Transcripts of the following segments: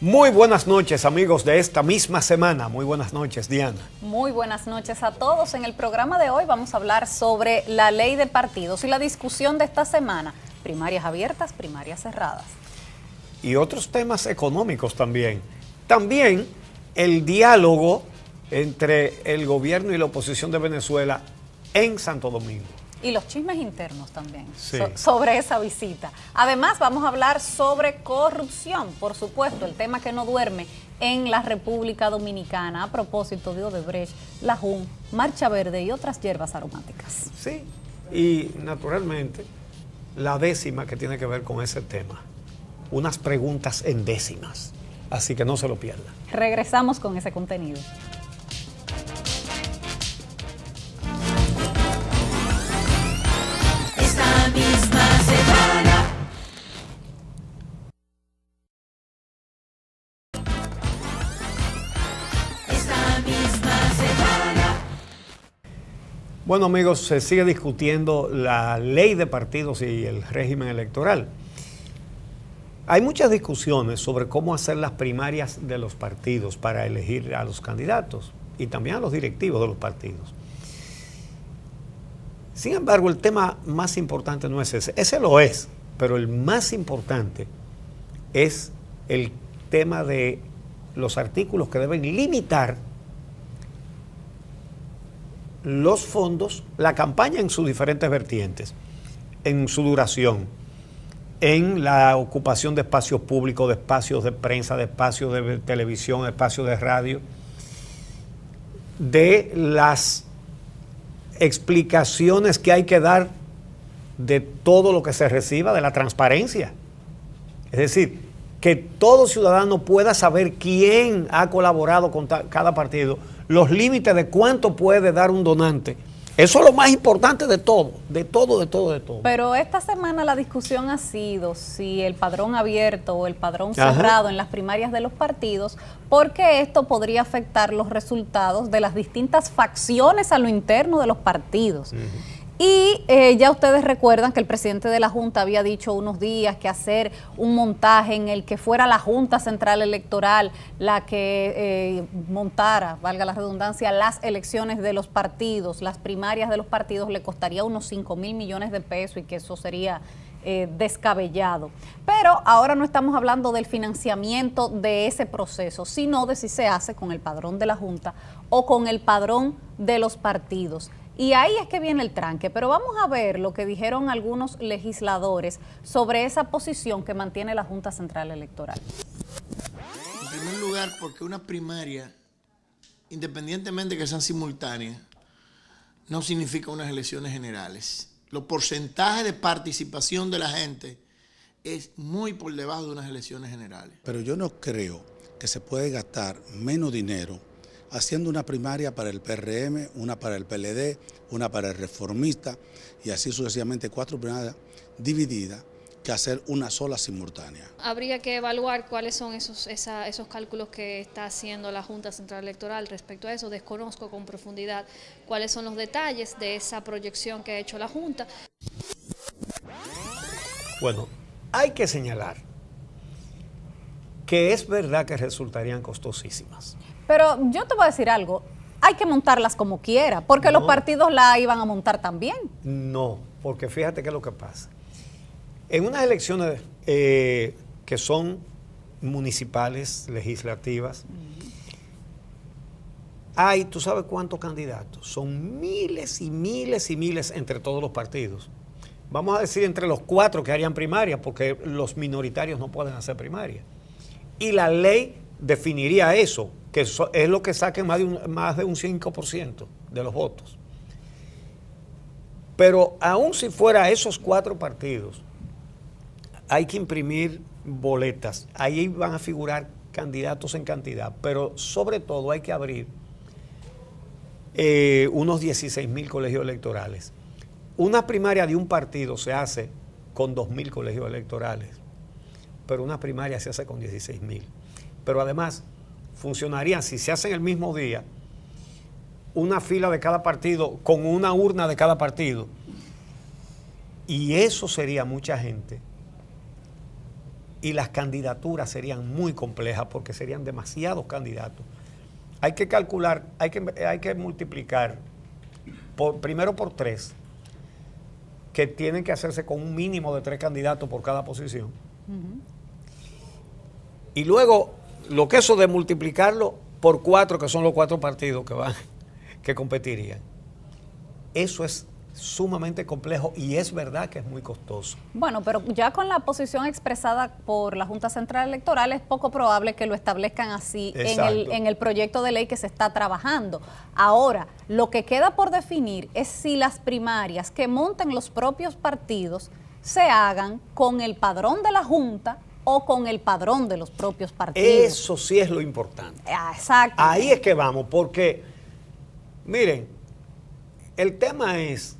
Muy buenas noches, amigos de esta misma semana. Muy buenas noches, Diana. Muy buenas noches a todos. En el programa de hoy vamos a hablar sobre la ley de partidos y la discusión de esta semana. Primarias abiertas, primarias cerradas. Y otros temas económicos también. También el diálogo entre el gobierno y la oposición de Venezuela en Santo Domingo. Y los chismes internos también, Sí. sobre esa visita. Además, vamos a hablar sobre corrupción, por supuesto, el tema que no duerme en la República Dominicana, a propósito de Odebrecht, la JUN, Marcha Verde y otras hierbas aromáticas. Sí, y naturalmente la décima que tiene que ver con ese tema. Unas preguntas en décimas, así que no se lo pierdan. Regresamos con ese contenido. Bueno, amigos, se sigue discutiendo la ley de partidos y el régimen electoral. Hay muchas discusiones sobre cómo hacer las primarias de los partidos para elegir a los candidatos y también a los directivos de los partidos. Sin embargo, el tema más importante no es ese. Ese lo es, pero el más importante es el tema de los artículos que deben limitar los fondos, la campaña en sus diferentes vertientes, en su duración, en la ocupación de espacios públicos, de espacios de prensa, de espacios de televisión, de espacios de radio, de las explicaciones que hay que dar de todo lo que se reciba, de la transparencia. Es decir, que todo ciudadano pueda saber quién ha colaborado con cada partido, los límites de cuánto puede dar un donante. Eso es lo más importante de todo, de todo, de todo, de todo. Pero esta semana la discusión ha sido si el padrón abierto o el padrón cerrado en las primarias de los partidos, porque esto podría afectar los resultados de las distintas facciones a lo interno de los partidos. Y ya ustedes recuerdan que el presidente de la Junta había dicho unos días que hacer un montaje en el que fuera la Junta Central Electoral la que montara, valga la redundancia, las elecciones de los partidos, las primarias de los partidos, le costaría unos 5,000 millones de pesos y que eso sería descabellado. Pero ahora no estamos hablando del financiamiento de ese proceso, sino de si se hace con el padrón de la Junta o con el padrón de los partidos. Y ahí es que viene el tranque, pero vamos a ver lo que dijeron algunos legisladores sobre esa posición que mantiene la Junta Central Electoral. En primer lugar, porque una primaria, independientemente de que sean simultáneas, no significa unas elecciones generales. Los porcentajes de participación de la gente es muy por debajo de unas elecciones generales. Pero yo no creo que se puede gastar menos dinero haciendo una primaria para el PRM, una para el PLD, una para el Reformista y así sucesivamente 4 primarias divididas que hacer una sola simultánea. Habría que evaluar cuáles son esos cálculos que está haciendo la Junta Central Electoral respecto a eso. Desconozco con profundidad cuáles son los detalles de esa proyección que ha hecho la Junta. Bueno, hay que señalar que es verdad que resultarían costosísimas. Pero yo te voy a decir algo, hay que montarlas como quiera, porque los partidos la iban a montar también. No, porque fíjate qué es lo que pasa. En unas elecciones que son municipales, legislativas, hay, ¿tú sabes cuántos candidatos? Son miles y miles y miles entre todos los partidos. Vamos a decir entre los 4 que harían primaria, porque los minoritarios no pueden hacer primaria. Y la ley definiría eso, que es lo que saquen más de un 5% de los votos. Pero aún si fuera esos 4 partidos, hay que imprimir boletas. Ahí van a figurar candidatos en cantidad, pero sobre todo hay que abrir unos 16,000 colegios electorales. Una primaria de un partido se hace con 2,000 colegios electorales, pero una primaria se hace con 16,000. Pero además funcionarían, si se hace en el mismo día, una fila de cada partido con una urna de cada partido. Y eso sería mucha gente y las candidaturas serían muy complejas porque serían demasiados candidatos. Hay que calcular, hay que multiplicar primero por 3, que tienen que hacerse con un mínimo de 3 candidatos por cada posición. Y luego, lo que eso de multiplicarlo por 4, que son los 4 partidos que competirían. Eso es sumamente complejo y es verdad que es muy costoso. Bueno, pero ya con la posición expresada por la Junta Central Electoral es poco probable que lo establezcan así en el proyecto de ley que se está trabajando. Ahora, lo que queda por definir es si las primarias que monten los propios partidos se hagan con el padrón de la Junta o con el padrón de los propios partidos. Eso sí es lo importante. Exacto. Ahí es que vamos, porque, miren, el tema es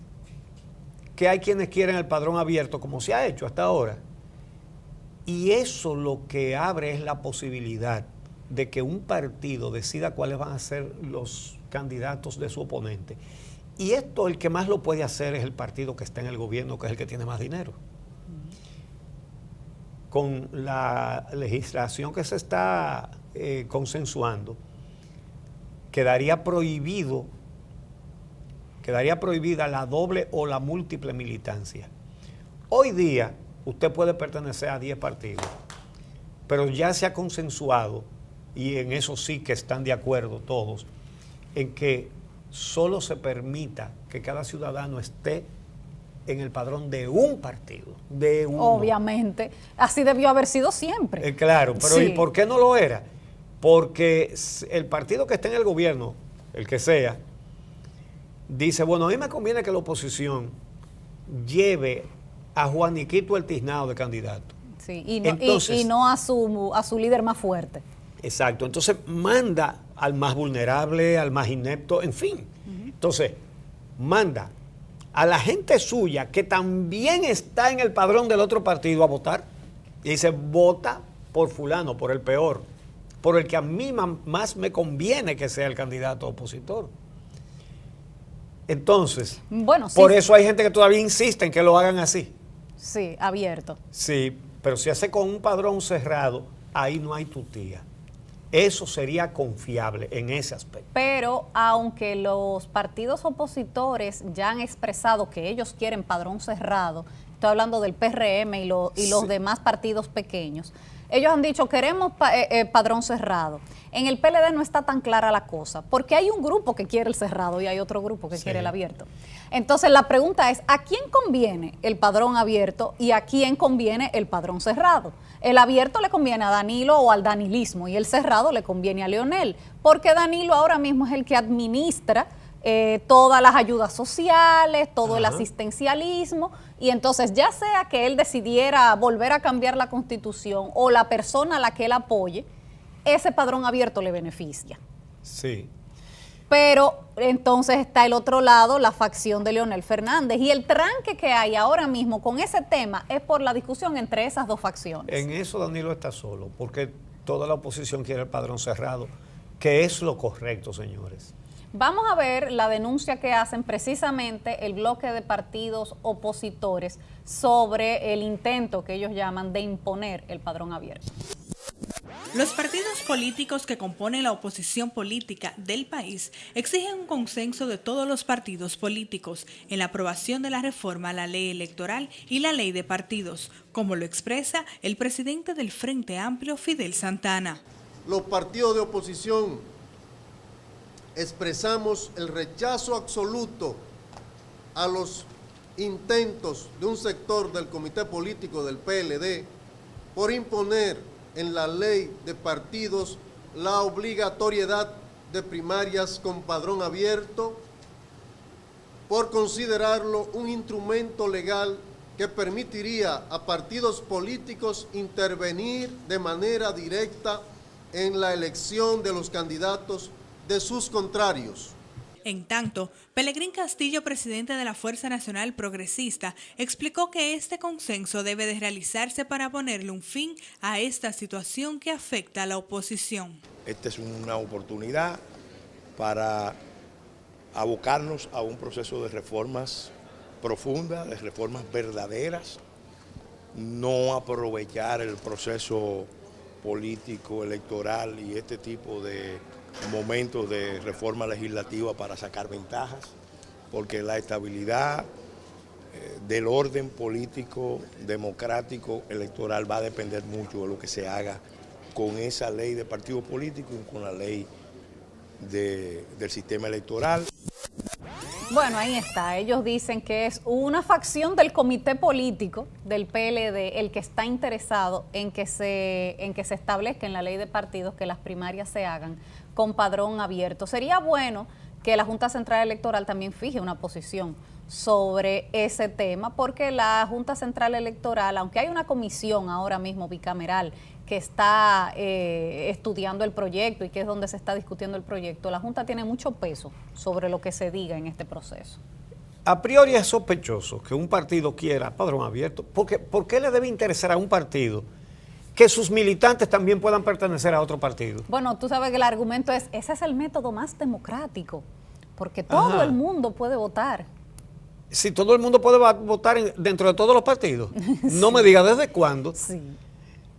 que hay quienes quieren el padrón abierto, como se ha hecho hasta ahora. Y eso lo que abre es la posibilidad de que un partido decida cuáles van a ser los candidatos de su oponente. Y esto el que más lo puede hacer es el partido que está en el gobierno, que es el que tiene más dinero. Con la legislación que se está consensuando, quedaría prohibida la doble o la múltiple militancia. Hoy día usted puede pertenecer a 10 partidos, pero ya se ha consensuado, y en eso sí que están de acuerdo todos, en que solo se permita que cada ciudadano esté en el padrón de un partido, de uno. Obviamente, así debió haber sido siempre. Claro, pero Sí. ¿Y por qué no lo era? Porque el partido que esté en el gobierno, el que sea, dice, bueno, a mí me conviene que la oposición lleve a Juaniquito el Tiznado de candidato. Sí, y no a su líder más fuerte. Exacto, entonces manda al más vulnerable, al más inepto, en fin. Entonces, manda a la gente suya que también está en el padrón del otro partido a votar. Y dice, vota por fulano, por el peor, por el que a mí más me conviene que sea el candidato opositor. Entonces, bueno, sí, por eso hay gente que todavía insiste en que lo hagan así. Sí, abierto. Sí, pero si hace con un padrón cerrado, ahí no hay tutía. Eso sería confiable en ese aspecto. Pero aunque los partidos opositores ya han expresado que ellos quieren padrón cerrado, estoy hablando del PRM y los demás partidos pequeños, ellos han dicho queremos padrón cerrado. En el PLD no está tan clara la cosa, porque hay un grupo que quiere el cerrado y hay otro grupo que quiere el abierto. Entonces la pregunta es, ¿a quién conviene el padrón abierto y a quién conviene el padrón cerrado? El abierto le conviene a Danilo o al danilismo y el cerrado le conviene a Leonel, porque Danilo ahora mismo es el que administra todas las ayudas sociales, todo el asistencialismo, y entonces ya sea que él decidiera volver a cambiar la Constitución o la persona a la que él apoye, ese padrón abierto le beneficia. Sí. Pero entonces está el otro lado, la facción de Leonel Fernández, y el tranque que hay ahora mismo con ese tema es por la discusión entre esas dos facciones. En eso Danilo está solo, porque toda la oposición quiere el padrón cerrado, que es lo correcto, señores. Vamos a ver la denuncia que hacen precisamente el bloque de partidos opositores sobre el intento que ellos llaman de imponer el padrón abierto. Los partidos políticos que componen la oposición política del país exigen un consenso de todos los partidos políticos en la aprobación de la reforma a la ley electoral y la ley de partidos, como lo expresa el presidente del Frente Amplio, Fidel Santana. Los partidos de oposición expresamos el rechazo absoluto a los intentos de un sector del comité político del PLD por imponer en la ley de partidos la obligatoriedad de primarias con padrón abierto, por considerarlo un instrumento legal que permitiría a partidos políticos intervenir de manera directa en la elección de los candidatos de sus contrarios. En tanto, Pelegrín Castillo, presidente de la Fuerza Nacional Progresista, explicó que este consenso debe de realizarse para ponerle un fin a esta situación que afecta a la oposición. Esta es una oportunidad para abocarnos a un proceso de reformas profundas, de reformas verdaderas, no aprovechar el proceso político, electoral y este tipo de momentos de reforma legislativa para sacar ventajas, porque la estabilidad del orden político, democrático, electoral va a depender mucho de lo que se haga con esa ley de partidos políticos y con la ley del sistema electoral. Bueno, ahí está. Ellos dicen que es una facción del comité político del PLD el que está interesado en que se establezca en la ley de partidos que las primarias se hagan con padrón abierto. Sería bueno que la Junta Central Electoral también fije una posición sobre ese tema, porque la Junta Central Electoral, aunque hay una comisión ahora mismo bicameral que está estudiando el proyecto y que es donde se está discutiendo el proyecto, la Junta tiene mucho peso sobre lo que se diga en este proceso. A priori es sospechoso que un partido quiera padrón abierto. ¿Por qué le debe interesar a un partido que sus militantes también puedan pertenecer a otro partido? Bueno, tú sabes que el argumento es, ese es el método más democrático, porque todo el mundo puede votar. Si todo el mundo puede votar dentro de todos los partidos, no me diga desde cuándo. Sí.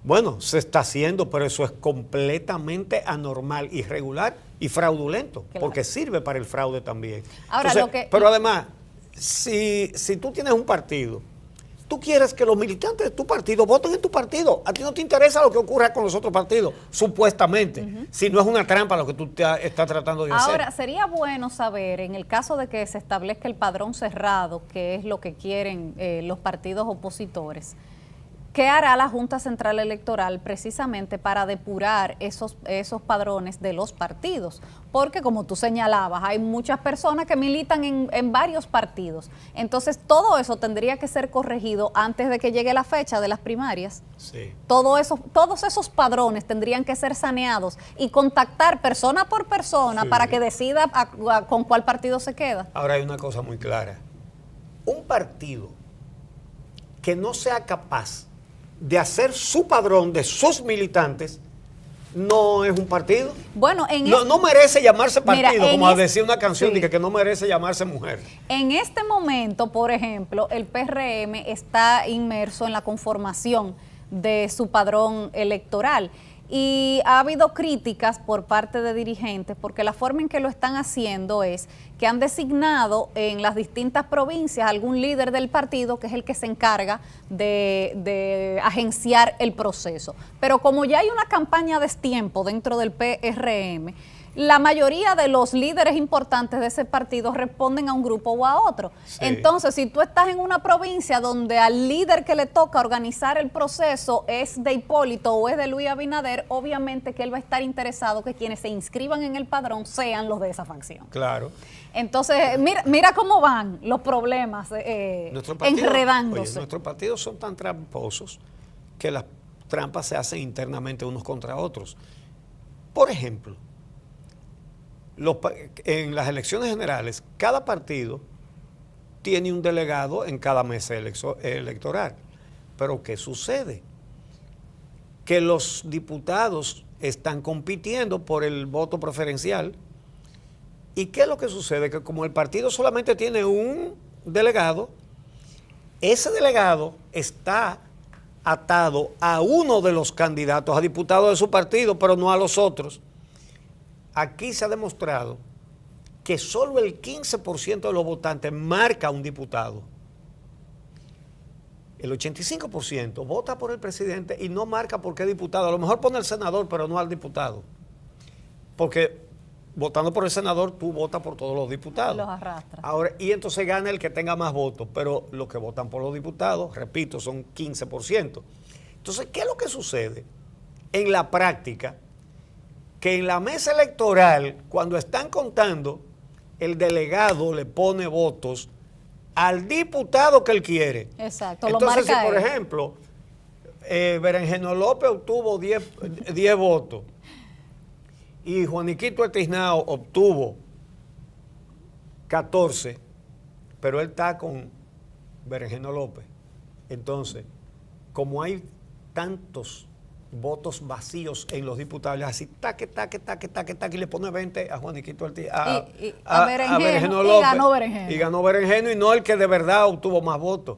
Bueno, se está haciendo, pero eso es completamente anormal, irregular y fraudulento, Claro. porque sirve para el fraude también. Ahora, Entonces, pero además, si tú tienes un partido, tú quieres que los militantes de tu partido voten en tu partido. A ti no te interesa lo que ocurra con los otros partidos, supuestamente, si no es una trampa lo que tú estás tratando de hacer. Ahora, sería bueno saber, en el caso de que se establezca el padrón cerrado, que es lo que quieren los partidos opositores, ¿qué hará la Junta Central Electoral precisamente para depurar esos padrones de los partidos? Porque, como tú señalabas, hay muchas personas que militan en varios partidos. Entonces, todo eso tendría que ser corregido antes de que llegue la fecha de las primarias. Sí. Todos esos padrones tendrían que ser saneados y contactar persona por persona para que decida con cuál partido se queda. Ahora hay una cosa muy clara. Un partido que no sea capaz de hacer su padrón de sus militantes no es un partido. Bueno, no merece llamarse partido, mira, como decía una canción, sí, de que no merece llamarse mujer. En este momento, por ejemplo, el PRM está inmerso en la conformación de su padrón electoral. Y ha habido críticas por parte de dirigentes porque la forma en que lo están haciendo es que han designado en las distintas provincias algún líder del partido que es el que se encarga de agenciar el proceso. Pero como ya hay una campaña a destiempo dentro del PRM, la mayoría de los líderes importantes de ese partido responden a un grupo o a otro. Sí. Entonces, si tú estás en una provincia donde al líder que le toca organizar el proceso es de Hipólito o es de Luis Abinader, obviamente que él va a estar interesado que quienes se inscriban en el padrón sean los de esa facción. Claro. Entonces, mira cómo van los problemas enredándose. Oye, nuestros partidos son tan tramposos que las trampas se hacen internamente unos contra otros. Por ejemplo, en las elecciones generales, cada partido tiene un delegado en cada mesa electoral. Pero ¿qué sucede? Que los diputados están compitiendo por el voto preferencial. ¿Y qué es lo que sucede? Que como el partido solamente tiene un delegado, ese delegado está atado a uno de los candidatos a diputado de su partido, pero no a los otros. Aquí se ha demostrado que solo el 15% de los votantes marca a un diputado. El 85% vota por el presidente y no marca por qué diputado. A lo mejor pone al senador, pero no al diputado. Porque votando por el senador, tú votas por todos los diputados. Los arrastras. Ahora, y entonces gana el que tenga más votos, pero los que votan por los diputados, repito, son 15%. Entonces, ¿qué es lo que sucede en la práctica? Que en la mesa electoral, cuando están contando, el delegado le pone votos al diputado que él quiere. Exacto. Entonces, si por ejemplo, Berenjeno López obtuvo 10 votos y Juaniquito Etiznao obtuvo 14, pero él está con Berenjeno López. Entonces, como hay tantos votos vacíos en los diputados, así taque, y le pone 20 a Juaniquito a Berenjeno López. Y ganó Berenjeno y no el que de verdad obtuvo más votos.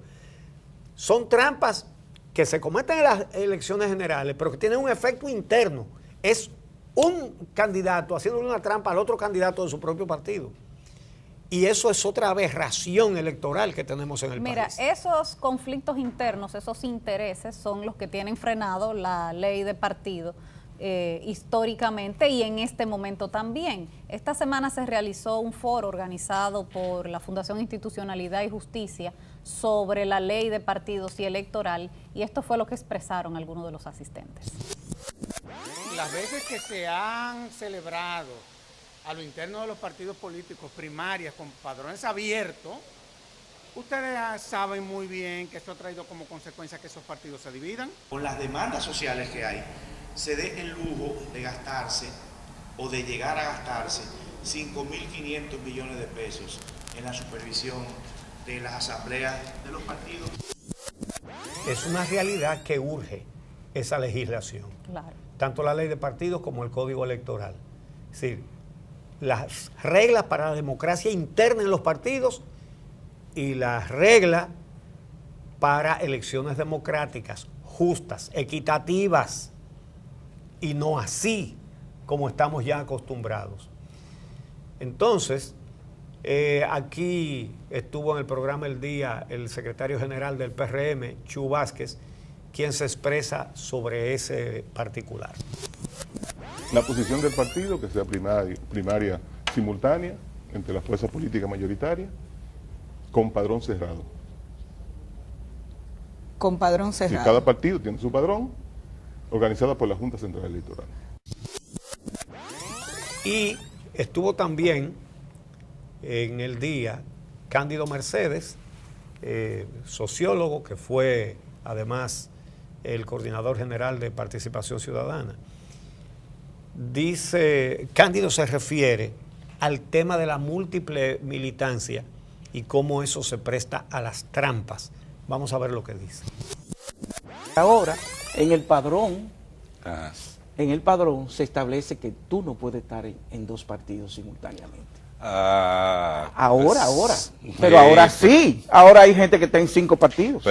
Son trampas que se cometen en las elecciones generales, pero que tienen un efecto interno. Es un candidato haciéndole una trampa al otro candidato de su propio partido. Y eso es otra aberración electoral que tenemos en el país. Mira, esos conflictos internos, esos intereses son los que tienen frenado la ley de partido históricamente y en este momento también. Esta semana se realizó un foro organizado por la Fundación Institucionalidad y Justicia sobre la ley de partidos y electoral, y esto fue lo que expresaron algunos de los asistentes. Las veces que se han celebrado a lo interno de los partidos políticos primarias con padrones abiertos, ustedes saben muy bien que esto ha traído como consecuencia que esos partidos se dividan. Con las demandas sociales que hay, se dé el lujo de gastarse o de llegar a gastarse 5.500 millones de pesos en la supervisión de las asambleas de los partidos. Es una realidad que urge esa legislación. Claro. Tanto la ley de partidos como el código electoral. Es decir, las reglas para la democracia interna en los partidos y las reglas para elecciones democráticas, justas, equitativas, y no así como estamos ya acostumbrados. Entonces, aquí estuvo en el programa El Día el secretario general del PRM, Chu Vázquez, quien se expresa sobre ese particular. La posición del partido, que sea primaria simultánea entre las fuerzas políticas mayoritarias, con padrón cerrado. Con padrón cerrado. Sí, cada partido tiene su padrón, organizada por la Junta Central Electoral. Y estuvo también en el día Cándido Mercedes, sociólogo, que fue además el coordinador general de Participación Ciudadana. Dice, Cándido se refiere al tema de la múltiple militancia y cómo eso se presta a las trampas. Vamos a ver lo que dice. Ahora, en el padrón se establece que tú no puedes estar en dos partidos simultáneamente. Ahora. Pero ahora sí. Ahora hay gente que está en 5 partidos.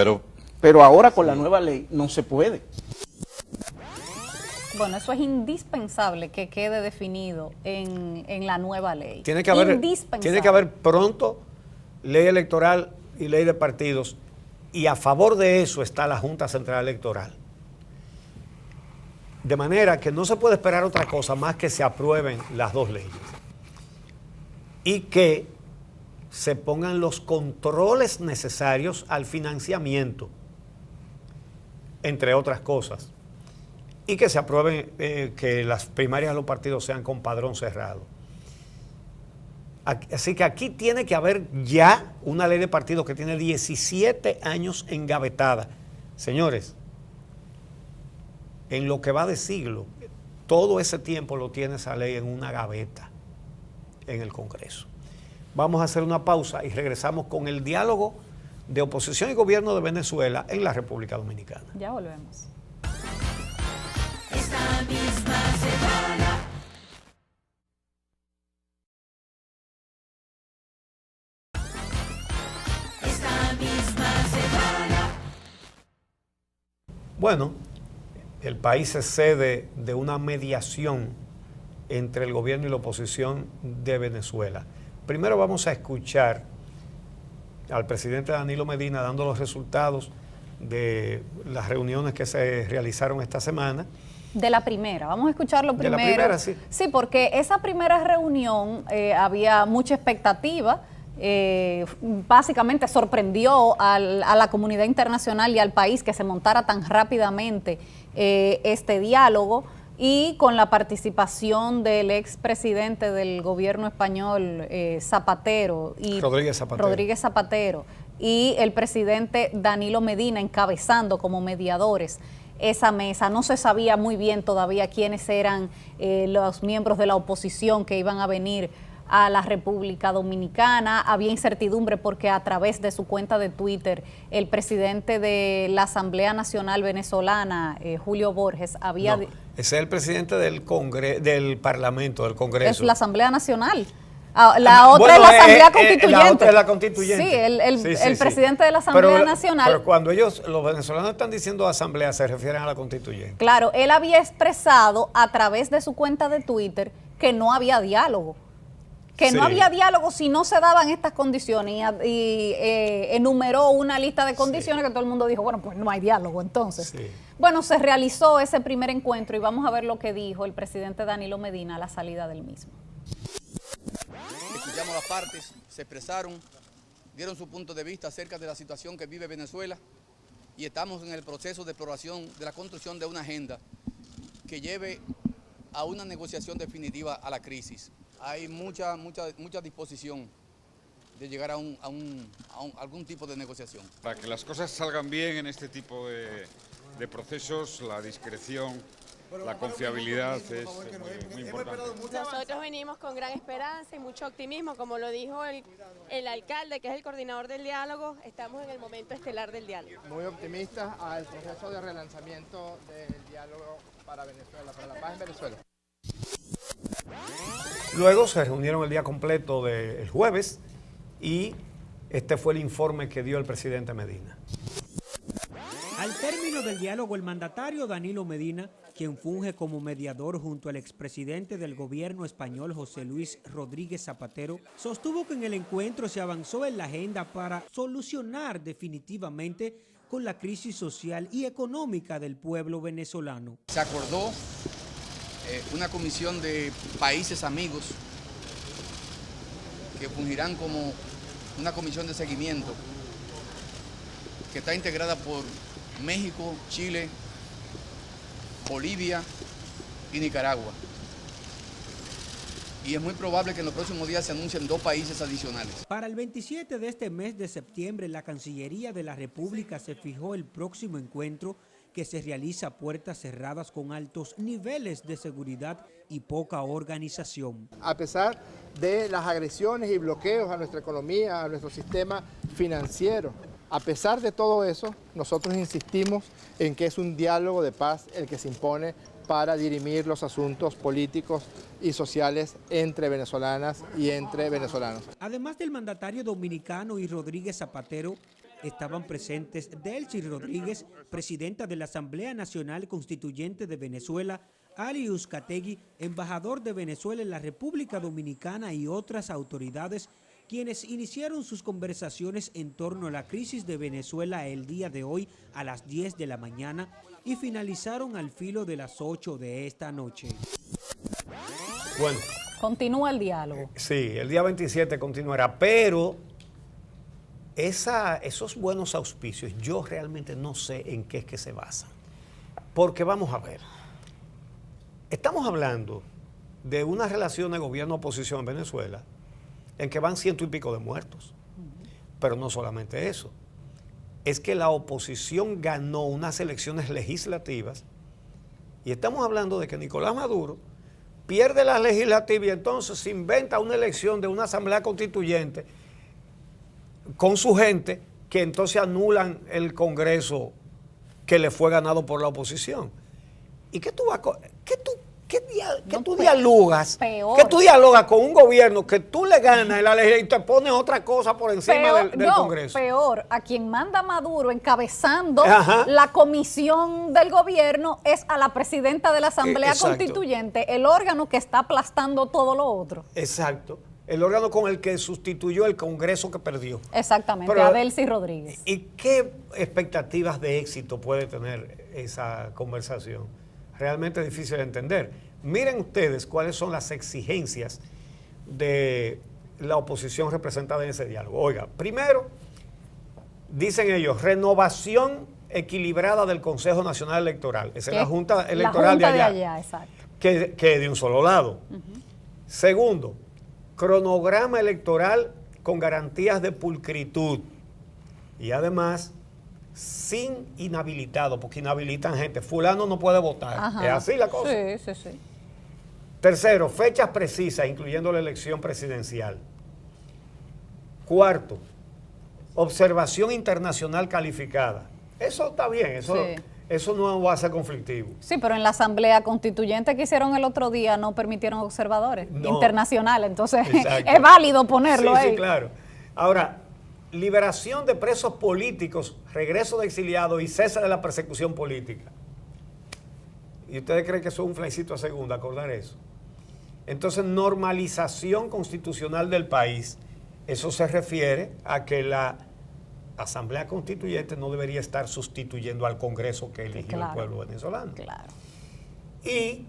Pero ahora con la nueva ley no se puede. Bueno, eso es indispensable que quede definido en la nueva ley. Tiene que haber pronto ley electoral y ley de partidos, y a favor de eso está la Junta Central Electoral. De manera que no se puede esperar otra cosa más que se aprueben las dos leyes y que se pongan los controles necesarios al financiamiento, entre otras cosas, y que se aprueben que las primarias de los partidos sean con padrón cerrado. Así que aquí tiene que haber ya una ley de partidos que tiene 17 años engavetada. Señores, en lo que va de siglo, todo ese tiempo lo tiene esa ley en una gaveta en el Congreso. Vamos a hacer una pausa y regresamos con el diálogo de oposición y gobierno de Venezuela en la República Dominicana. Ya volvemos. Esta misma semana. Esta misma semana. Bueno, el país es sede de una mediación entre el gobierno y la oposición de Venezuela. Primero vamos a escuchar al presidente Danilo Medina dando los resultados de las reuniones que se realizaron esta semana. De la primera, vamos a escucharlo primero. De la primera, sí. Sí, porque esa primera reunión había mucha expectativa, básicamente sorprendió a la comunidad internacional y al país que se montara tan rápidamente este diálogo, y con la participación del expresidente del gobierno español, Rodríguez Zapatero, y el presidente Danilo Medina encabezando como mediadores esa mesa. No se sabía muy bien todavía quiénes eran los miembros de la oposición que iban a venir a la República Dominicana. Había incertidumbre porque a través de su cuenta de Twitter, el presidente de la Asamblea Nacional Venezolana, Julio Borges, había... No, ese es el presidente del Parlamento, del Congreso. Es la Asamblea Nacional. La otra es la Asamblea Constituyente. La otra es la Constituyente. Sí, el sí. presidente de la Asamblea Nacional. Pero cuando los venezolanos están diciendo Asamblea, se refieren a la Constituyente. Claro, él había expresado a través de su cuenta de Twitter que no había diálogo. Que no había diálogo si no se daban estas condiciones y enumeró una lista de condiciones que todo el mundo dijo, bueno, pues no hay diálogo entonces. Sí. Bueno, se realizó ese primer encuentro y vamos a ver lo que dijo el presidente Danilo Medina a la salida del mismo. Escuchamos las partes, se expresaron, dieron su punto de vista acerca de la situación que vive Venezuela y estamos en el proceso de exploración de la construcción de una agenda que lleve a una negociación definitiva a la crisis. Hay mucha disposición de llegar a algún tipo de negociación. Para que las cosas salgan bien en este tipo de procesos, la discreción, la confiabilidad es muy importante. Nosotros venimos con gran esperanza y mucho optimismo, como lo dijo el alcalde, que es el coordinador del diálogo, estamos en el momento estelar del diálogo. Muy optimistas al proceso de relanzamiento del diálogo para Venezuela, para la paz en Venezuela. Luego se reunieron el día completo del jueves y este fue el informe que dio el presidente Medina. Al término del diálogo, el mandatario Danilo Medina, quien funge como mediador junto al expresidente del gobierno español José Luis Rodríguez Zapatero, sostuvo que en el encuentro se avanzó en la agenda para solucionar definitivamente con la crisis social y económica del pueblo venezolano. Se acordó una comisión de países amigos que fungirán como una comisión de seguimiento que está integrada por México, Chile, Bolivia y Nicaragua. Y es muy probable que en los próximos días se anuncien 2 países adicionales. Para el 27 de este mes de septiembre, la Cancillería de la República se fijó el próximo encuentro que se realiza a puertas cerradas con altos niveles de seguridad y poca organización. A pesar de las agresiones y bloqueos a nuestra economía, a nuestro sistema financiero, a pesar de todo eso, nosotros insistimos en que es un diálogo de paz el que se impone para dirimir los asuntos políticos y sociales entre venezolanas y entre venezolanos. Además del mandatario dominicano y Rodríguez Zapatero, estaban presentes Delcy Rodríguez, presidenta de la Asamblea Nacional Constituyente de Venezuela, Ali Uzcategui, embajador de Venezuela en la República Dominicana y otras autoridades, quienes iniciaron sus conversaciones en torno a la crisis de Venezuela el día de hoy a las 10 de la mañana y finalizaron al filo de las 8 de esta noche. Bueno. Continúa el diálogo. Sí, el día 27 continuará, pero esos buenos auspicios yo realmente no sé en qué es que se basan. Porque vamos a ver, estamos hablando de una relación de gobierno-oposición en Venezuela en que van 100 y pico de muertos. Pero no solamente eso, es que la oposición ganó unas elecciones legislativas y estamos hablando de que Nicolás Maduro pierde las legislativas y entonces se inventa una elección de una asamblea constituyente con su gente que entonces anulan el Congreso que le fue ganado por la oposición. ¿Y qué tú vas a... tú dialogas? Peor. Que tú dialogas con un gobierno que tú le ganas en la legislatura y te pones otra cosa por encima del Congreso. Peor, a quien manda Maduro encabezando Ajá. la comisión del gobierno es a la presidenta de la Asamblea Exacto. Constituyente, el órgano que está aplastando todo lo otro. Exacto. El órgano con el que sustituyó el Congreso que perdió. Exactamente, Pero, a Delcy Rodríguez. ¿Y qué expectativas de éxito puede tener esa conversación? Realmente difícil de entender. Miren ustedes cuáles son las exigencias de la oposición representada en ese diálogo. Oiga, primero, dicen ellos, renovación equilibrada del Consejo Nacional Electoral. Esa es la Junta Electoral de allá. Exacto. Que de un solo lado. Segundo, cronograma electoral con garantías de pulcritud. Y además, sin inhabilitado, porque inhabilitan gente. Fulano no puede votar. Ajá. ¿Es así la cosa? Sí. Tercero, fechas precisas, incluyendo la elección presidencial. Cuarto, observación internacional calificada. Eso está bien, eso eso no va a ser conflictivo. Sí, pero en la asamblea constituyente que hicieron el otro día no permitieron observadores internacionales, entonces es válido ponerlo ahí. Sí, claro. Ahora, liberación de presos políticos, regreso de exiliados y cese de la persecución política. ¿Y ustedes creen que eso es un flycito a segunda, acordar eso? Entonces, normalización constitucional del país, eso se refiere a que la Asamblea Constituyente no debería estar sustituyendo al Congreso que eligió el pueblo venezolano. Y,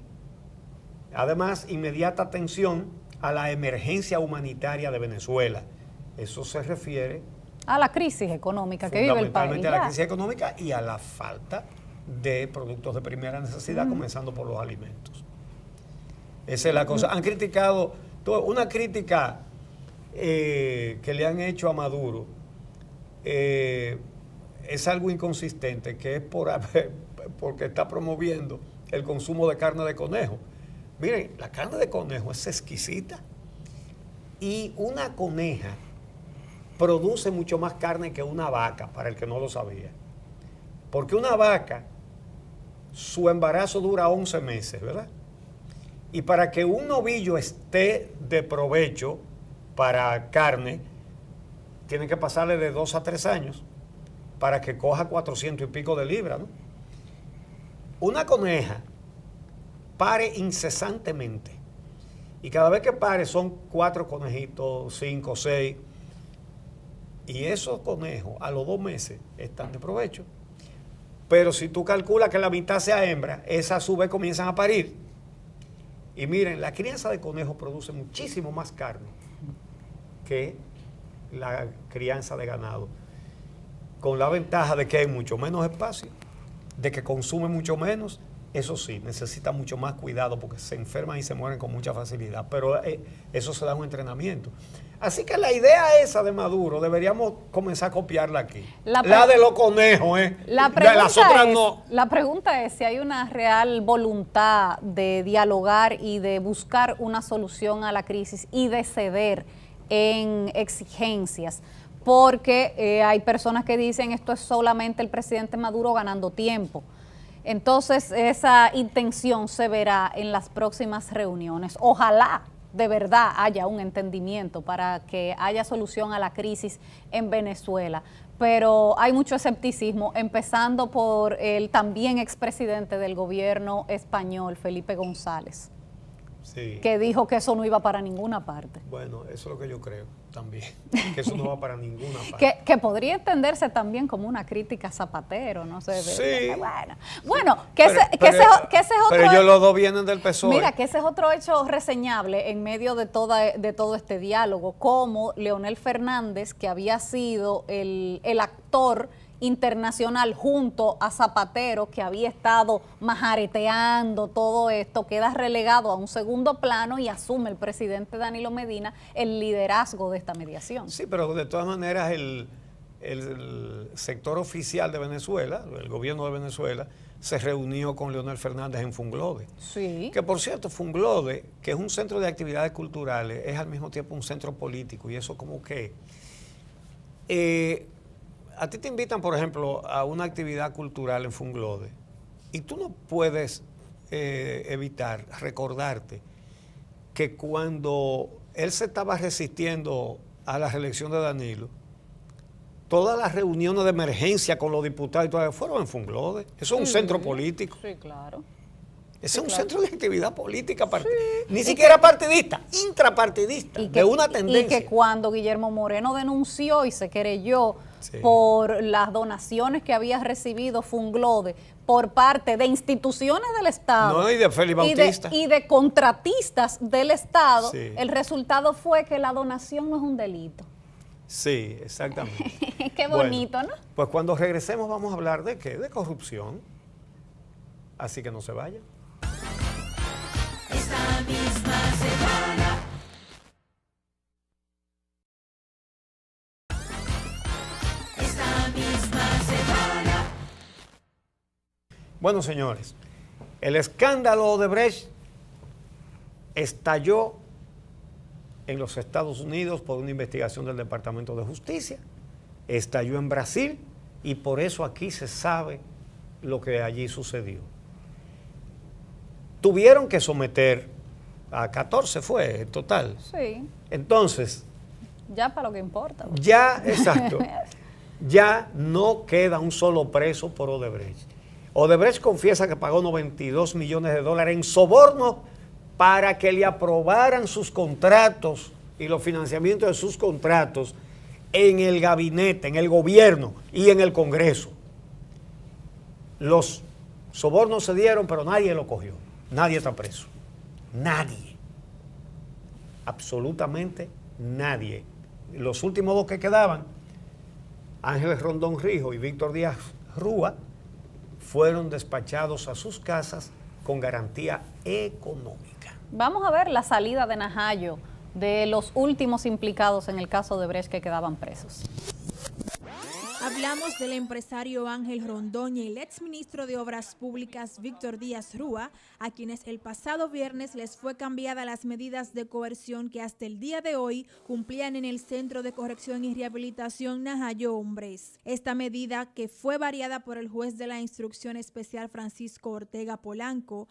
además, inmediata atención a la emergencia humanitaria de Venezuela. Eso se refiere a la crisis económica que vive el país. Fundamentalmente a la crisis económica y a la falta de productos de primera necesidad, comenzando por los alimentos. Esa es la cosa. Han criticado, una crítica que le han hecho a Maduro es algo inconsistente, que es porque está promoviendo el consumo de carne de conejo. Miren, la carne de conejo es exquisita y una coneja produce mucho más carne que una vaca, para el que no lo sabía. Porque una vaca, su embarazo dura 11 meses, ¿verdad? Y para que un novillo esté de provecho para carne, tiene que pasarle de 2 a 3 años para que coja 400 y pico de libras, ¿no? Una coneja pare incesantemente. Y cada vez que pare son 4 conejitos, 5, 6. Y esos conejos a los 2 meses están de provecho. Pero si tú calculas que la mitad sea hembra, esas a su vez comienzan a parir. Y miren, la crianza de conejos produce muchísimo más carne que la crianza de ganado. Con la ventaja de que hay mucho menos espacio, de que consume mucho menos. Eso sí, necesita mucho más cuidado porque se enferman y se mueren con mucha facilidad. Pero eso se da un entrenamiento. Así que la idea esa de Maduro deberíamos comenzar a copiarla aquí. La de los conejos, ¿eh? La pregunta es si hay una real voluntad de dialogar y de buscar una solución a la crisis y de ceder en exigencias. Porque hay personas que dicen esto es solamente el presidente Maduro ganando tiempo. Entonces esa intención se verá en las próximas reuniones. Ojalá de verdad haya un entendimiento para que haya solución a la crisis en Venezuela. Pero hay mucho escepticismo, empezando por el también expresidente del gobierno español, Felipe González, que dijo que eso no iba para ninguna parte. Bueno, eso es lo que yo creo también, que eso no va para ninguna parte. Que podría entenderse también como una crítica a Zapatero, no sé. Bueno, ese es otro... Pero ellos los dos vienen del PSOE. Mira, que ese es otro hecho reseñable en medio de todo este diálogo, como Leonel Fernández, que había sido el actor internacional junto a Zapatero, que había estado majareteando todo esto, queda relegado a un segundo plano y asume el presidente Danilo Medina el liderazgo de esta mediación. Sí, pero de todas maneras el sector oficial de Venezuela, el gobierno de Venezuela, se reunió con Leonel Fernández en Funglode. Sí. Que por cierto, Funglode, que es un centro de actividades culturales, es al mismo tiempo un centro político y eso como que... a ti te invitan, por ejemplo, a una actividad cultural en Funglode y tú no puedes evitar recordarte que cuando él se estaba resistiendo a la reelección de Danilo, todas las reuniones de emergencia con los diputados y todo fueron en Funglode. Eso es un centro político. Sí, claro. Ese es un centro de actividad política, ni siquiera partidista, intrapartidista, de una tendencia. Y que cuando Guillermo Moreno denunció y se querelló por las donaciones que había recibido Funglode por parte de instituciones del Estado y de Félix Bautista y de contratistas del Estado, el resultado fue que la donación no es un delito. Sí, exactamente. Qué bonito, bueno, ¿no? Pues cuando regresemos vamos a hablar de ¿qué? De corrupción. Así que no se vayan. Esta misma semana. Esta misma semana. Bueno, señores, el escándalo de Odebrecht estalló en los Estados Unidos por una investigación del Departamento de Justicia, estalló en Brasil y por eso aquí se sabe lo que allí sucedió. Tuvieron que someter a 14 fue en total. Sí. Entonces, Ya para lo que importa. ya, exacto, ya no queda un solo preso por Odebrecht. Odebrecht confiesa que pagó 92 millones de dólares en soborno para que le aprobaran sus contratos y los financiamientos de sus contratos en el gabinete, en el gobierno y en el Congreso. Los sobornos se dieron, pero nadie lo cogió. Nadie está preso. Nadie. Absolutamente nadie. Los últimos dos que quedaban, Ángeles Rondón Rijo y Víctor Díaz Rúa, fueron despachados a sus casas con garantía económica. Vamos a ver la salida de Najayo de los últimos implicados en el caso de Brecht que quedaban presos. Hablamos del empresario Ángel Rondón y el exministro de Obras Públicas Víctor Díaz Rúa, a quienes el pasado viernes les fue cambiada las medidas de coerción que hasta el día de hoy cumplían en el Centro de Corrección y Rehabilitación Najayo Hombres. Esta medida, que fue variada por el juez de la Instrucción Especial Francisco Ortega Polanco,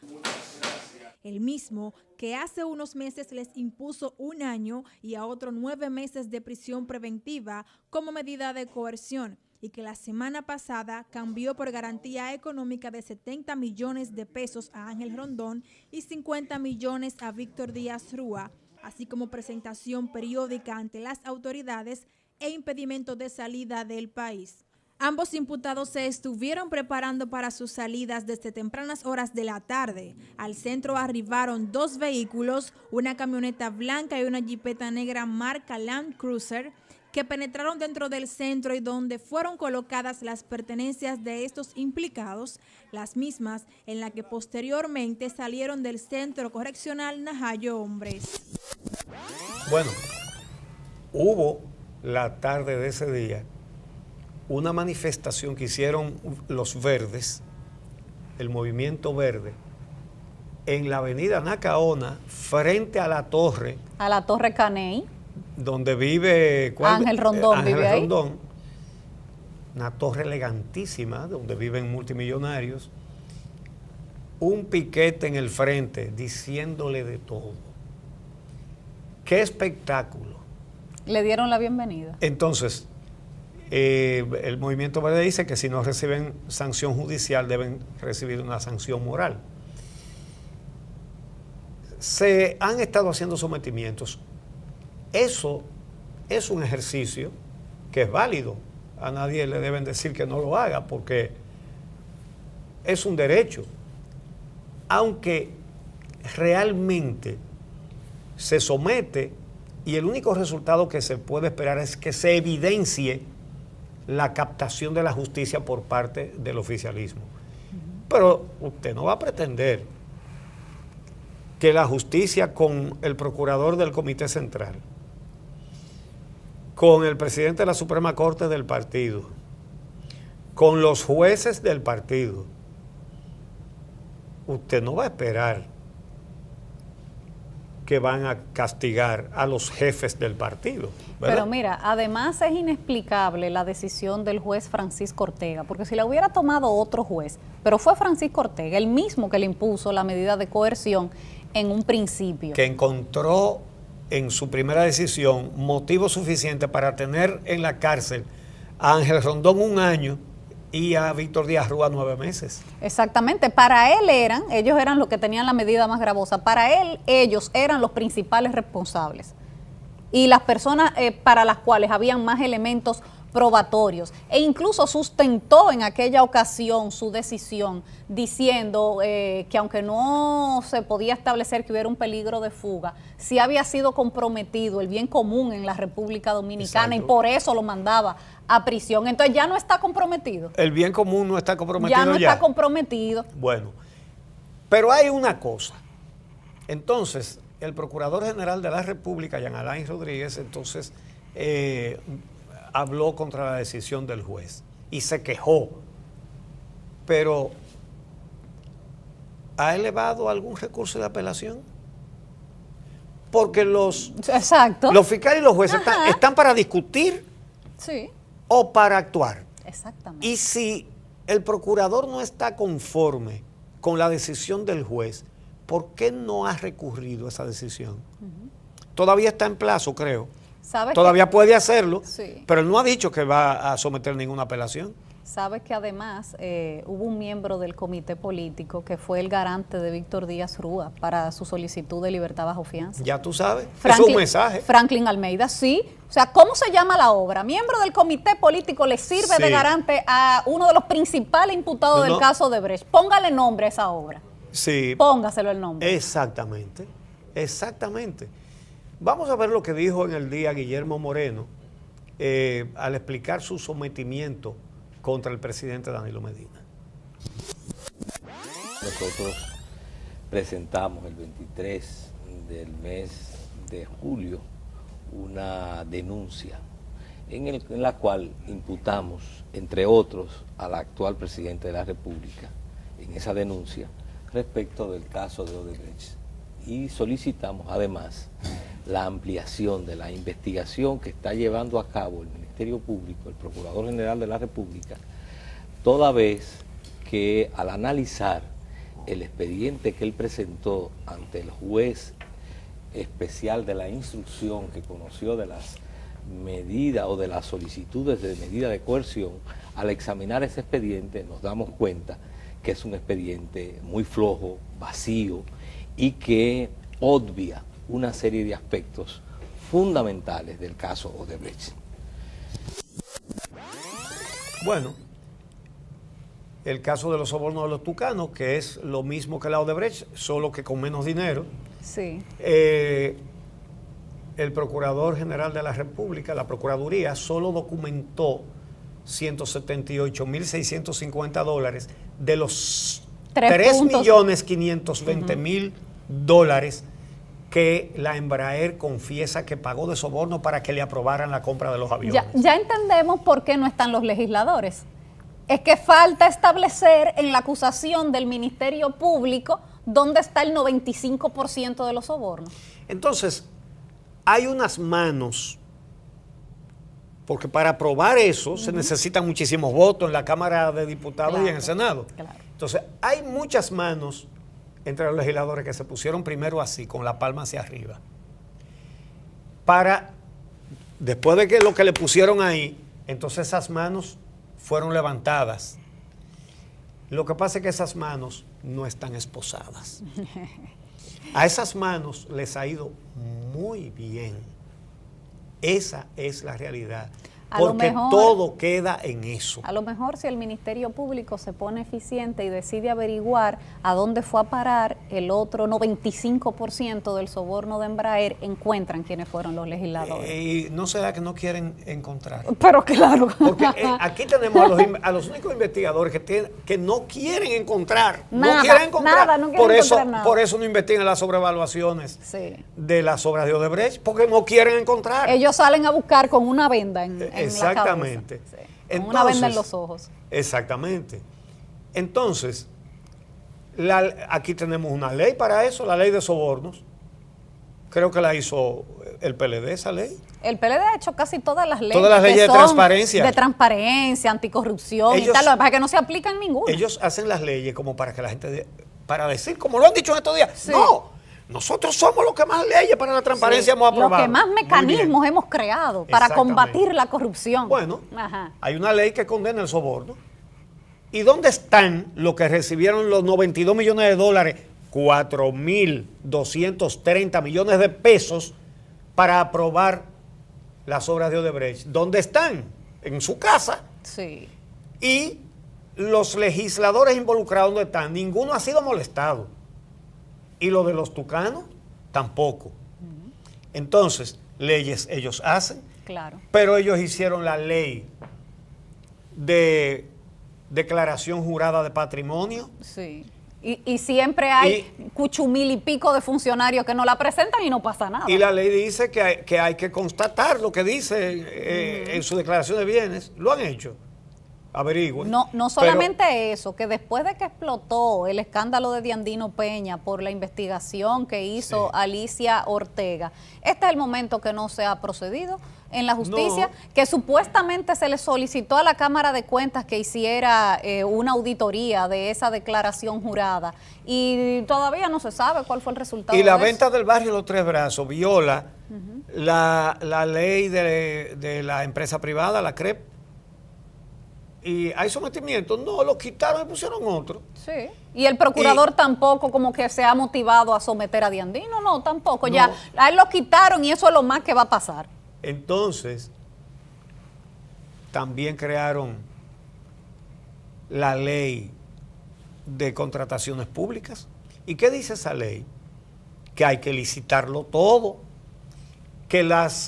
el mismo que hace unos meses les impuso 1 año y a otro 9 meses de prisión preventiva como medida de coerción, y que la semana pasada cambió por garantía económica de 70 millones de pesos a Ángel Rondón y 50 millones a Víctor Díaz Rúa, así como presentación periódica ante las autoridades e impedimento de salida del país. Ambos imputados se estuvieron preparando para sus salidas desde tempranas horas de la tarde. Al centro arribaron 2 vehículos, una camioneta blanca y una jipeta negra marca Land Cruiser, que penetraron dentro del centro y donde fueron colocadas las pertenencias de estos implicados, las mismas en la que posteriormente salieron del Centro Correccional Najayo Hombres. Bueno, hubo la tarde de ese día una manifestación que hicieron los verdes, el movimiento verde, en la avenida Nacaona, frente a la torre. A la Torre Caney. Donde vive Ángel Rondón, Ángel vive Rondón, ahí. una torre elegantísima donde viven multimillonarios, un piquete en el frente diciéndole de todo. ¡Qué espectáculo! Le dieron la bienvenida. Entonces, el movimiento verde dice que si no reciben sanción judicial deben recibir una sanción moral. Se han estado haciendo sometimientos. Eso es un ejercicio que es válido. A nadie le deben decir que no lo haga porque es un derecho. Aunque realmente se somete y el único resultado que se puede esperar es que se evidencie la captación de la justicia por parte del oficialismo. Pero usted no va a pretender que la justicia con el procurador del Comité Central, con el presidente de la Suprema Corte del partido, con los jueces del partido, usted no va a esperar que van a castigar a los jefes del partido, ¿verdad? Pero mira, además es inexplicable la decisión del juez Francisco Ortega, porque si la hubiera tomado otro juez, pero fue Francisco Ortega, el mismo que le impuso la medida de coerción en un principio. Que encontró en su primera decisión motivo suficiente para tener en la cárcel a Ángel Rondón 1 año y a Víctor Díaz Rúa 9 meses. Exactamente, para él ellos eran los que tenían la medida más gravosa, para él ellos eran los principales responsables y las personas para las cuales habían más elementos probatorios, e incluso sustentó en aquella ocasión su decisión diciendo que aunque no se podía establecer que hubiera un peligro de fuga, sí había sido comprometido el bien común en la República Dominicana. Exacto. Y por eso lo mandaba a prisión. Entonces ya no está comprometido. El bien común no está comprometido. Ya no está comprometido. Bueno, pero hay una cosa. Entonces, el Procurador General de la República, Jean Alain Rodríguez, entonces habló contra la decisión del juez y se quejó, pero ¿ha elevado algún recurso de apelación? Porque los fiscales y los jueces están para discutir, sí, o para actuar. Exactamente. Y si el procurador no está conforme con la decisión del juez, ¿por qué no ha recurrido esa decisión? Todavía está en plazo, creo. Todavía puede hacerlo, sí, pero él no ha dicho que va a someter ninguna apelación. Sabes que además hubo un miembro del comité político que fue el garante de Víctor Díaz Rúa para su solicitud de libertad bajo fianza. Ya tú sabes, es un mensaje. Franklin Almeida, sí. O sea, ¿cómo se llama la obra? Miembro del comité político le sirve Sí. de garante a uno de los principales imputados del caso de Brecht. Póngale nombre a esa obra. Sí. Póngaselo el nombre. Exactamente, exactamente. Vamos a ver lo que dijo en el día Guillermo Moreno al explicar su sometimiento contra el presidente Danilo Medina. Nosotros presentamos el 23 del mes de julio una denuncia en la cual imputamos, entre otros, al actual presidente de la República, en esa denuncia, respecto del caso de Odebrecht. Y solicitamos además la ampliación de la investigación que está llevando a cabo el Ministerio Público, el Procurador General de la República, toda vez que al analizar el expediente que él presentó ante el juez especial de la instrucción que conoció de las medidas o de las solicitudes de medida de coerción, al examinar ese expediente nos damos cuenta que es un expediente muy flojo, vacío y que obvia una serie de aspectos fundamentales del caso Odebrecht. Bueno, el caso de los sobornos de los tucanos, que es lo mismo que la Odebrecht, solo que con menos dinero. Sí. El Procurador General de la República, la Procuraduría, solo documentó $178,650 de los $3,520,000 que la Embraer confiesa que pagó de soborno para que le aprobaran la compra de los aviones. Ya entendemos por qué no están los legisladores. Es que falta establecer en la acusación del Ministerio Público dónde está el 95% de los sobornos. Entonces, hay unas manos, porque para aprobar eso se necesitan muchísimos votos en la Cámara de Diputados y en el Senado. Claro. Entonces, hay muchas manos entre los legisladores que se pusieron primero así, con la palma hacia arriba, para, después de que lo que le pusieron ahí, entonces esas manos fueron levantadas. Lo que pasa es que esas manos no están esposadas. A esas manos les ha ido muy bien. Esa es la realidad. Porque todo queda en eso. A lo mejor si el Ministerio Público se pone eficiente y decide averiguar a dónde fue a parar el otro 95% del soborno de Embraer, encuentran quiénes fueron los legisladores. Y no será que no quieren encontrar. Pero claro. Porque aquí tenemos a los únicos investigadores que no quieren encontrar. Nada, no quieren encontrar. nada, no quieren encontrar nada. Por eso no investigan las sobrevaluaciones Sí. de las obras de Odebrecht, porque no quieren encontrar. Ellos salen a buscar con una venda en Exactamente. la cabeza. Sí. Entonces, Con una venda en los ojos. Exactamente. Entonces, aquí tenemos una ley para eso, la ley de sobornos. Creo que la hizo el PLD, esa ley. El PLD ha hecho casi todas las leyes. Todas las leyes de transparencia. De transparencia, anticorrupción y tal, lo que pasa es que no se aplican ninguna. Ellos hacen las leyes como para que la gente, para decir, como lo han dicho en estos días, Sí. no, nosotros somos los que más leyes para la transparencia hemos aprobado. Los que más Muy mecanismos hemos creado para Exactamente. combatir la corrupción. Bueno, Ajá. hay una ley que condena el soborno. ¿Y dónde están los que recibieron los $92 millones, 4.230 millones de pesos para aprobar las obras de Odebrecht? ¿Dónde están? En su casa. Sí. Y los legisladores involucrados, ¿dónde están? Ninguno ha sido molestado. Y lo de los tucanos, tampoco. Entonces, leyes ellos hacen, Claro. pero ellos hicieron la ley de declaración jurada de patrimonio. Sí. Y siempre hay cuchumil y pico de funcionarios que no la presentan y no pasa nada. Y la ley dice que hay que constatar lo que dice en su declaración de bienes. Lo han hecho. Averigüen. No solamente eso, que después de que explotó el escándalo de Diandino Peña por la investigación que hizo Alicia Ortega, este es el momento que no se ha procedido. en la justicia, que supuestamente se le solicitó a la Cámara de Cuentas que hiciera una auditoría de esa declaración jurada y todavía no se sabe cuál fue el resultado. Y la de venta eso. del barrio Los Tres Brazos viola la ley de la empresa privada, la CREP. Y hay sometimiento, no, lo quitaron y pusieron otro. Sí, y el procurador tampoco como que se ha motivado a someter a Diandino, no, tampoco, No. ya, a él lo quitaron y eso es lo más que va a pasar. Entonces, también crearon la ley de contrataciones públicas. ¿Y qué dice esa ley? Que hay que licitarlo todo, que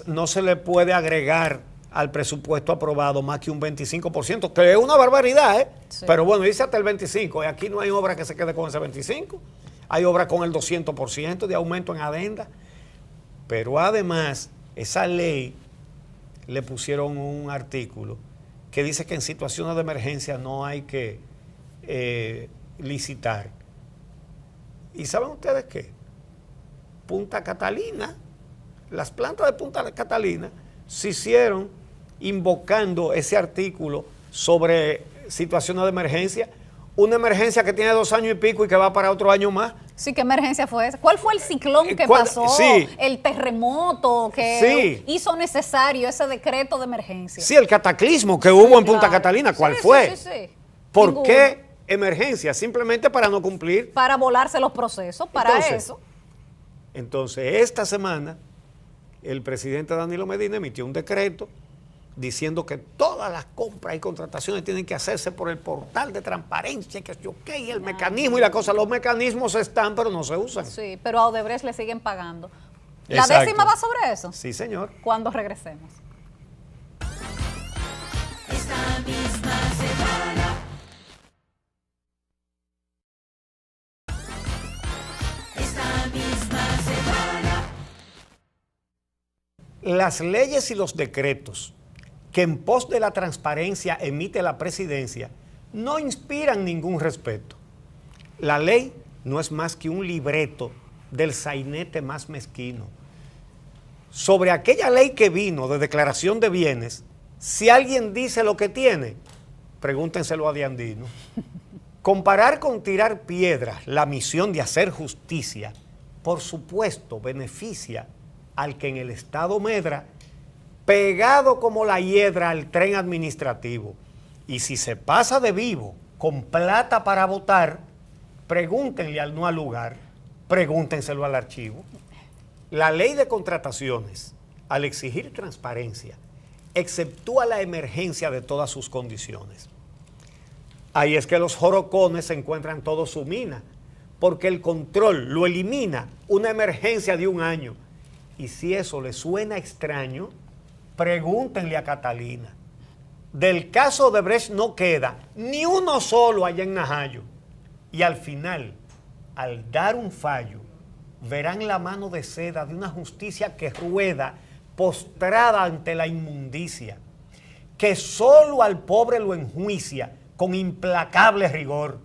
no se le puede agregar al presupuesto aprobado más que un 25%, que es una barbaridad, ¿eh? Sí. Pero bueno, dice hasta el 25%, y aquí no hay obra que se quede con ese 25%, hay obra con el 200% de aumento en adenda, pero además, esa ley le pusieron un artículo que dice que en situaciones de emergencia no hay que licitar. ¿Y saben ustedes qué? Punta Catalina, las plantas de Punta Catalina se hicieron invocando ese artículo sobre situaciones de emergencia, una emergencia que tiene 2 años y pico y que va para otro año más. Sí, ¿qué emergencia fue esa? ¿Cuál fue el ciclón que ¿Cuál? pasó? Sí. El terremoto que hizo necesario ese decreto de emergencia. Sí, el cataclismo que hubo en Punta claro. Catalina, ¿cuál Sí, fue? sí. ¿Por Ninguno. qué emergencia? Simplemente para no cumplir. Para volarse los procesos, para eso. Entonces, esta semana, el presidente Danilo Medina emitió un decreto diciendo que todas las compras y contrataciones tienen que hacerse por el portal de transparencia, que es ok, el mecanismo y la cosa. Los mecanismos están, pero no se usan. Sí, pero a Odebrecht le siguen pagando. ¿La Exacto. décima va sobre eso? Sí, señor. Cuando regresemos. Esta misma semana. Esta misma semana. Las leyes y los decretos que en pos de la transparencia emite la presidencia no inspiran ningún respeto. La ley no es más que un libreto del sainete más mezquino. Sobre aquella ley que vino de declaración de bienes, si alguien dice lo que tiene, pregúntenselo a Diandino. Comparar con tirar piedras la misión de hacer justicia, por supuesto, beneficia al que en el Estado medra, pegado como la hiedra al tren administrativo. Y si se pasa de vivo con plata para votar, pregúntenle al no al lugar, pregúntenselo al archivo. La ley de contrataciones, al exigir transparencia, exceptúa la emergencia de todas sus condiciones. Ahí es que los jorocones se encuentran todos su mina, porque el control lo elimina una emergencia de 1 año. Y si eso le suena extraño, pregúntenle a Catalina. Del caso de Odebrecht no queda ni uno solo allá en Najayo. Y al final, al dar un fallo, verán la mano de seda de una justicia que rueda postrada ante la inmundicia, que solo al pobre lo enjuicia con implacable rigor.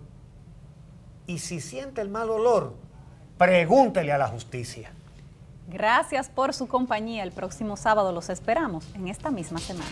Y si siente el mal olor, pregúntele a la justicia. Gracias por su compañía. El próximo sábado los esperamos en esta misma semana.